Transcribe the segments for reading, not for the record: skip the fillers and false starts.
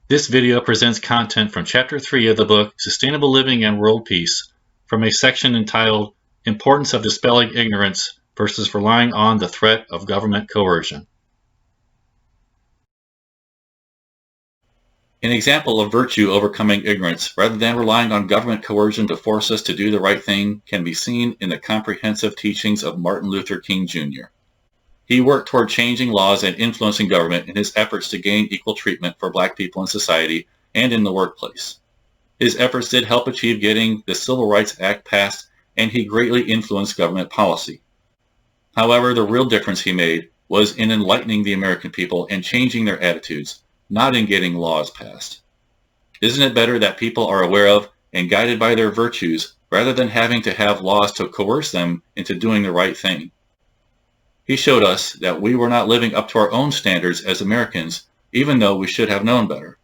This video presents content from Chapter 3 of the book Sustainable Living and World Peace from a section entitled Importance of Dispelling Ignorance versus Relying on the Threat of Government Coercion. An example of virtue overcoming ignorance rather than relying on government coercion to force us to do the right thing can be seen in the comprehensive teachings of Martin Luther King Jr. He worked toward changing laws and influencing government in his efforts to gain equal treatment for black people in society and in the workplace. His efforts did help achieve getting the Civil Rights Act passed, and he greatly influenced government policy. However, the real difference he made was in enlightening the American people and changing their attitudes, not in getting laws passed. Isn't it better that people are aware of and guided by their virtues rather than having to have laws to coerce them into doing the right thing? He showed us that we were not living up to our own standards as Americans, even though we should have known better.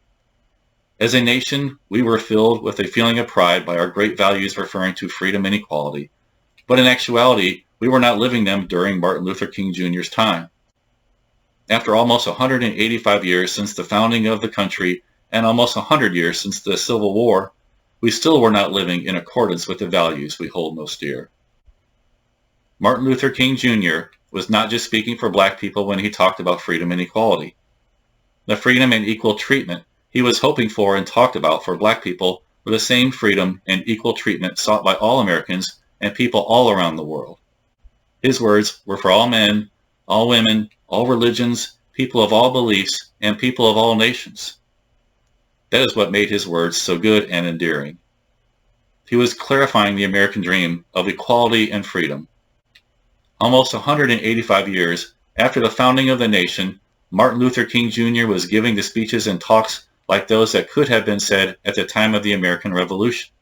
As a nation, we were filled with a feeling of pride by our great values referring to freedom and equality, but in actuality, we were not living them during Martin Luther King Jr.'s time. After almost 185 years since the founding of the country and almost 100 years since the Civil War, we still were not living in accordance with the values we hold most dear. Martin Luther King Jr. was not just speaking for black people when he talked about freedom and equality. The freedom and equal treatment he was hoping for and talked about for black people were the same freedom and equal treatment sought by all Americans and people all around the world. His words were for all men, all women, all religions, people of all beliefs, and people of all nations. That is what made his words so good and endearing. He was clarifying the American dream of equality and freedom. Almost 185 years after the founding of the nation, Martin Luther King Jr. was giving the speeches and talks like those that could have been said at the time of the American Revolution.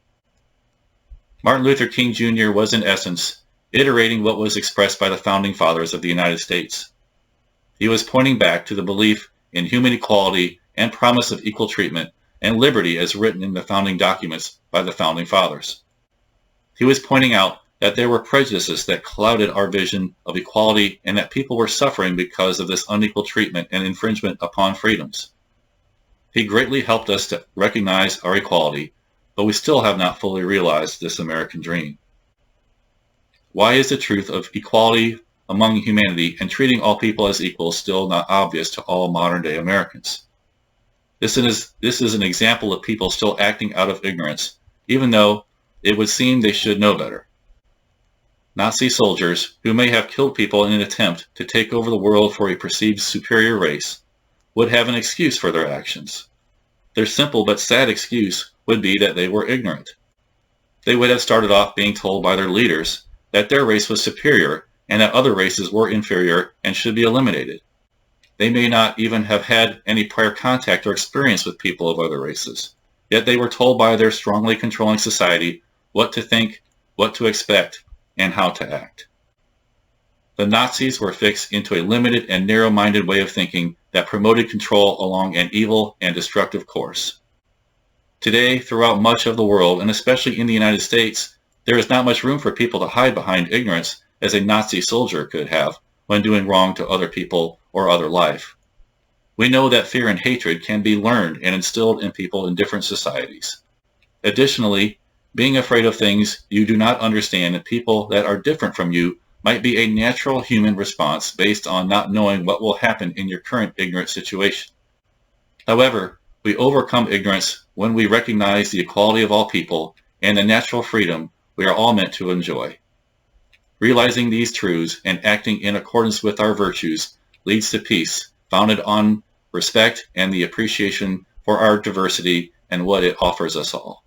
Martin Luther King Jr. was in essence iterating what was expressed by the founding fathers of the United States. He was pointing back to the belief in human equality and promise of equal treatment and liberty as written in the founding documents by the founding fathers. He was pointing out that there were prejudices that clouded our vision of equality and that people were suffering because of this unequal treatment and infringement upon freedoms. He greatly helped us to recognize our equality, but we still have not fully realized this American dream. Why is the truth of equality among humanity and treating all people as equals still not obvious to all modern-day Americans? This is an example of people still acting out of ignorance, even though it would seem they should know better. Nazi soldiers, who may have killed people in an attempt to take over the world for a perceived superior race, would have an excuse for their actions. Their simple but sad excuse would be that they were ignorant. They would have started off being told by their leaders that their race was superior and that other races were inferior and should be eliminated. They may not even have had any prior contact or experience with people of other races, yet they were told by their strongly controlling society what to think, what to expect, and how to act. The Nazis were fixed into a limited and narrow-minded way of thinking that promoted control along an evil and destructive course. Today, throughout much of the world, and especially in the United States, there is not much room for people to hide behind ignorance as a Nazi soldier could have when doing wrong to other people or other life. We know that fear and hatred can be learned and instilled in people in different societies. Additionally, being afraid of things you do not understand and people that are different from you might be a natural human response based on not knowing what will happen in your current ignorant situation. However, we overcome ignorance when we recognize the equality of all people and the natural freedom we are all meant to enjoy. Realizing these truths and acting in accordance with our virtues leads to peace, founded on respect and the appreciation for our diversity and what it offers us all.